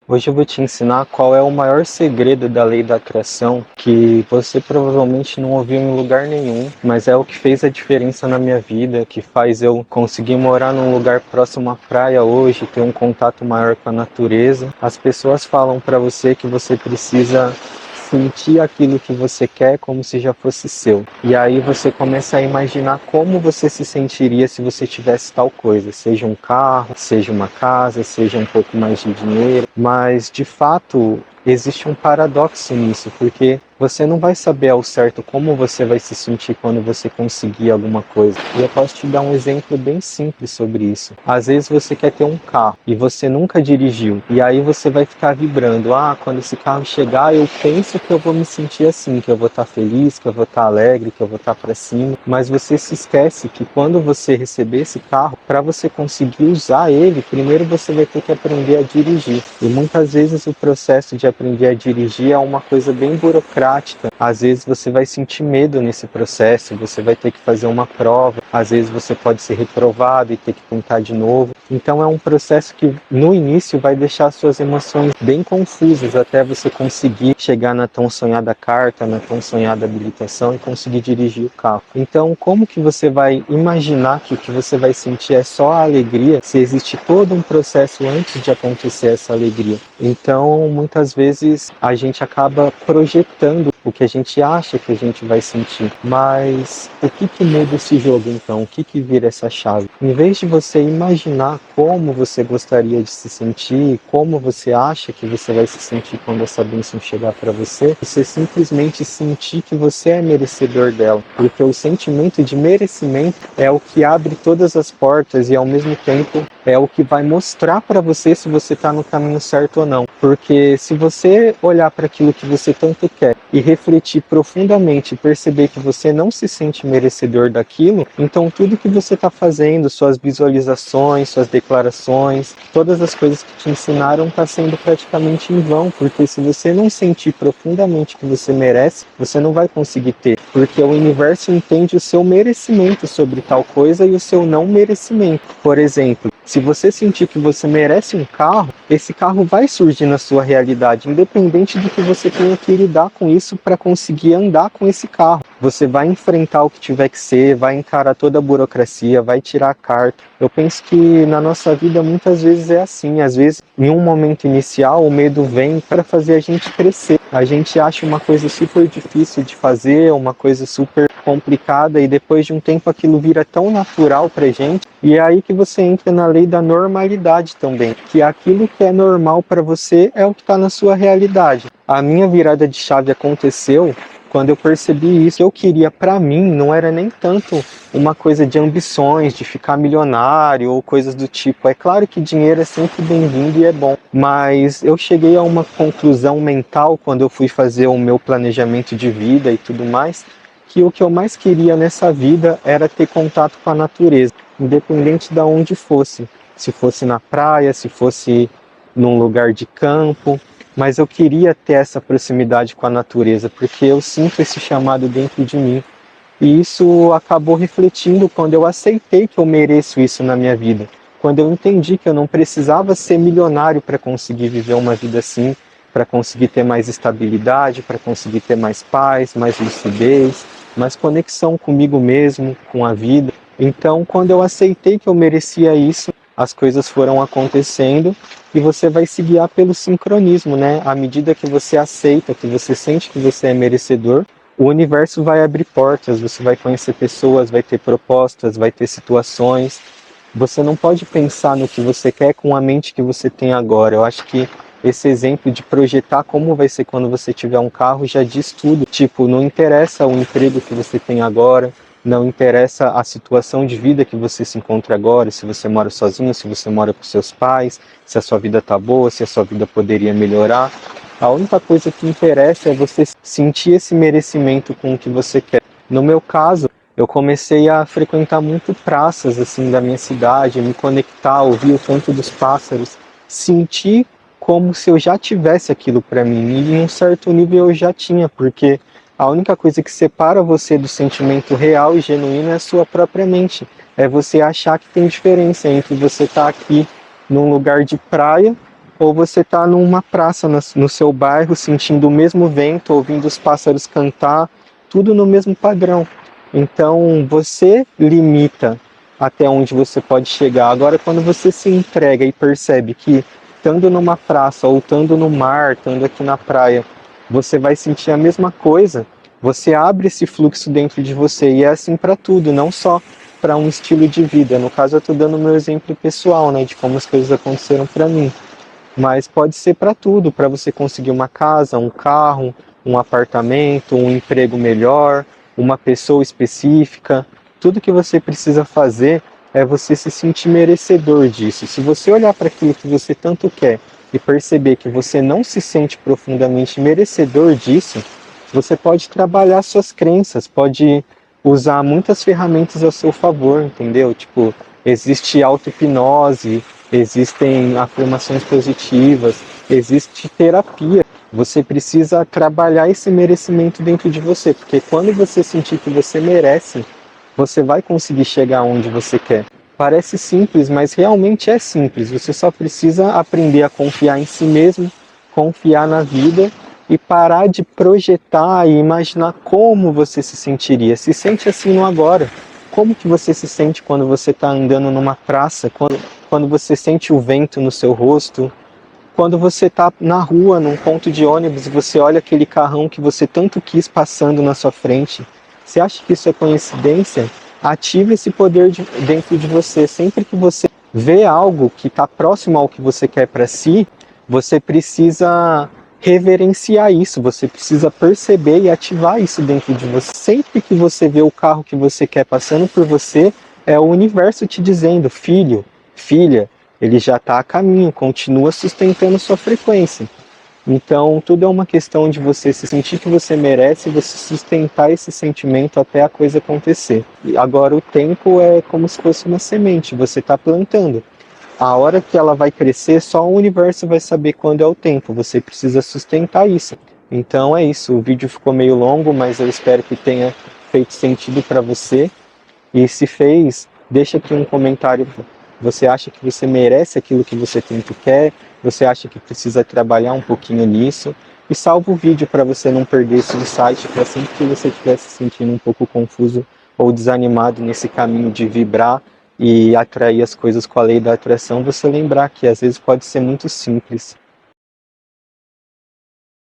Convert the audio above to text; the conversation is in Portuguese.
Hoje eu vou te ensinar qual é o maior segredo da lei da atração, que você provavelmente não ouviu em lugar nenhum, mas é o que fez a diferença na minha vida, que faz eu conseguir morar num lugar próximo à praia hoje, ter um contato maior com a natureza. As pessoas falam para você que você precisa sentir aquilo que você quer como se já fosse seu. E aí você começa a imaginar como você se sentiria se você tivesse tal coisa, seja um carro, seja uma casa, seja um pouco mais de dinheiro, mas de fato existe um paradoxo nisso, porque você não vai saber ao certo como você vai se sentir quando você conseguir alguma coisa. E eu posso te dar um exemplo bem simples sobre isso. Às vezes você quer ter um carro e você nunca dirigiu, e aí você vai ficar vibrando, quando esse carro chegar eu penso que eu vou me sentir assim, que eu vou estar feliz, que eu vou estar alegre, que eu vou estar para cima, mas você se esquece que quando você receber esse carro, para você conseguir usar ele, primeiro você vai ter que aprender a dirigir. E muitas vezes o processo de aprender a dirigir é uma coisa bem burocrática. Às vezes você vai sentir medo nesse processo, você vai ter que fazer uma prova, às vezes você pode ser reprovado e ter que tentar de novo. Então é um processo que no início vai deixar suas emoções bem confusas até você conseguir chegar na tão sonhada carta, na tão sonhada habilitação e conseguir dirigir o carro. Então como que você vai imaginar que o que você vai sentir é só a alegria, se existe todo um processo antes de acontecer essa alegria? Então muitas vezes a gente acaba projetando o que a gente acha que a gente vai sentir. Mas o que muda esse jogo então? O que vira essa chave? Em vez de você imaginar como você gostaria de se sentir, como você acha que você vai se sentir quando essa bênção chegar para você simplesmente sentir que você é merecedor dela. Porque o sentimento de merecimento é o que abre todas as portas e ao mesmo tempo é o que vai mostrar para você se você está no caminho certo ou não. Porque se você olhar para aquilo que você tanto quer e refletir profundamente e perceber que você não se sente merecedor daquilo, então tudo que você está fazendo, suas visualizações, suas declarações, todas as coisas que te ensinaram está sendo praticamente em vão, porque se você não sentir profundamente que você merece, você não vai conseguir ter, porque o universo entende o seu merecimento sobre tal coisa e o seu não merecimento. Por exemplo, se você sentir que você merece um carro, esse carro vai surgir na sua realidade, independente do que você tenha que lidar com isso para conseguir andar com esse carro. Você vai enfrentar o que tiver que ser, vai encarar toda a burocracia, vai tirar a carta. Eu penso que na nossa vida muitas vezes é assim. Às vezes, em um momento inicial, o medo vem para fazer a gente crescer. A gente acha uma coisa super difícil de fazer, uma coisa super complicada, e depois de um tempo aquilo vira tão natural pra gente, e é aí que você entra na lei da normalidade também, que aquilo que é normal para você é o que está na sua realidade. A minha virada de chave aconteceu quando eu percebi isso. O que eu queria para mim não era nem tanto uma coisa de ambições, de ficar milionário ou coisas do tipo. É claro que dinheiro é sempre bem-vindo e é bom, mas eu cheguei a uma conclusão mental quando eu fui fazer o meu planejamento de vida e tudo mais, que o que eu mais queria nessa vida era ter contato com a natureza, independente de onde fosse. Se fosse na praia, se fosse num lugar de campo, mas eu queria ter essa proximidade com a natureza, porque eu sinto esse chamado dentro de mim. E isso acabou refletindo quando eu aceitei que eu mereço isso na minha vida. Quando eu entendi que eu não precisava ser milionário para conseguir viver uma vida assim, para conseguir ter mais estabilidade, para conseguir ter mais paz, mais lucidez, mais conexão comigo mesmo, com a vida. Então, quando eu aceitei que eu merecia isso, as coisas foram acontecendo e você vai se guiar pelo sincronismo, né? À medida que você aceita, que você sente que você é merecedor, o universo vai abrir portas, você vai conhecer pessoas, vai ter propostas, vai ter situações. Você não pode pensar no que você quer com a mente que você tem agora. Eu acho que esse exemplo de projetar como vai ser quando você tiver um carro já diz tudo. Tipo, não interessa o emprego que você tem agora, não interessa a situação de vida que você se encontra agora, se você mora sozinho, se você mora com seus pais, se a sua vida está boa, se a sua vida poderia melhorar. A única coisa que interessa é você sentir esse merecimento com o que você quer. No meu caso, eu comecei a frequentar muito praças assim da minha cidade, me conectar, ouvir o canto dos pássaros, sentir como se eu já tivesse aquilo para mim. E em um certo nível eu já tinha, porque a única coisa que separa você do sentimento real e genuíno é a sua própria mente. É você achar que tem diferença entre você estar aqui num lugar de praia ou você está numa praça no seu bairro, sentindo o mesmo vento, ouvindo os pássaros cantar, tudo no mesmo padrão. Então, você limita até onde você pode chegar. Agora, quando você se entrega e percebe que, estando numa praça, ou estando no mar, estando aqui na praia, você vai sentir a mesma coisa, você abre esse fluxo dentro de você, e é assim para tudo, não só para um estilo de vida. No caso, eu estou dando o meu exemplo pessoal, né, de como as coisas aconteceram para mim. Mas pode ser para tudo, para você conseguir uma casa, um carro, um apartamento, um emprego melhor, uma pessoa específica. Tudo que você precisa fazer é você se sentir merecedor disso. Se você olhar para aquilo que você tanto quer e perceber que você não se sente profundamente merecedor disso, você pode trabalhar suas crenças, pode usar muitas ferramentas ao seu favor, entendeu? Tipo, existe auto-hipnose, existem afirmações positivas, existe terapia. Você precisa trabalhar esse merecimento dentro de você, porque quando você sentir que você merece, você vai conseguir chegar onde você quer. Parece simples, mas realmente é simples. Você só precisa aprender a confiar em si mesmo, confiar na vida e parar de projetar e imaginar como você se sentiria. Se sente assim no agora. Como que você se sente quando você está andando numa praça, quando você sente o vento no seu rosto, quando você está na rua, num ponto de ônibus, e você olha aquele carrão que você tanto quis passando na sua frente. Você acha que isso é coincidência? Ative esse poder dentro de você. Sempre que você vê algo que está próximo ao que você quer para si, você precisa reverenciar isso, você precisa perceber e ativar isso dentro de você. Sempre que você vê o carro que você quer passando por você, é o universo te dizendo: filho, filha, ele já está a caminho, continua sustentando sua frequência. Então, tudo é uma questão de você se sentir que você merece e você sustentar esse sentimento até a coisa acontecer. E agora, o tempo é como se fosse uma semente, você está plantando. A hora que ela vai crescer, só o universo vai saber quando é o tempo, você precisa sustentar isso. Então é isso, o vídeo ficou meio longo, mas eu espero que tenha feito sentido para você. E se fez, deixa aqui um comentário. Você acha que você merece aquilo que você tanto quer? Você acha que precisa trabalhar um pouquinho nisso? E salva o vídeo para você não perder esse insight, para sempre que você estiver se sentindo um pouco confuso ou desanimado nesse caminho de vibrar e atrair as coisas com a lei da atração, você lembrar que às vezes pode ser muito simples.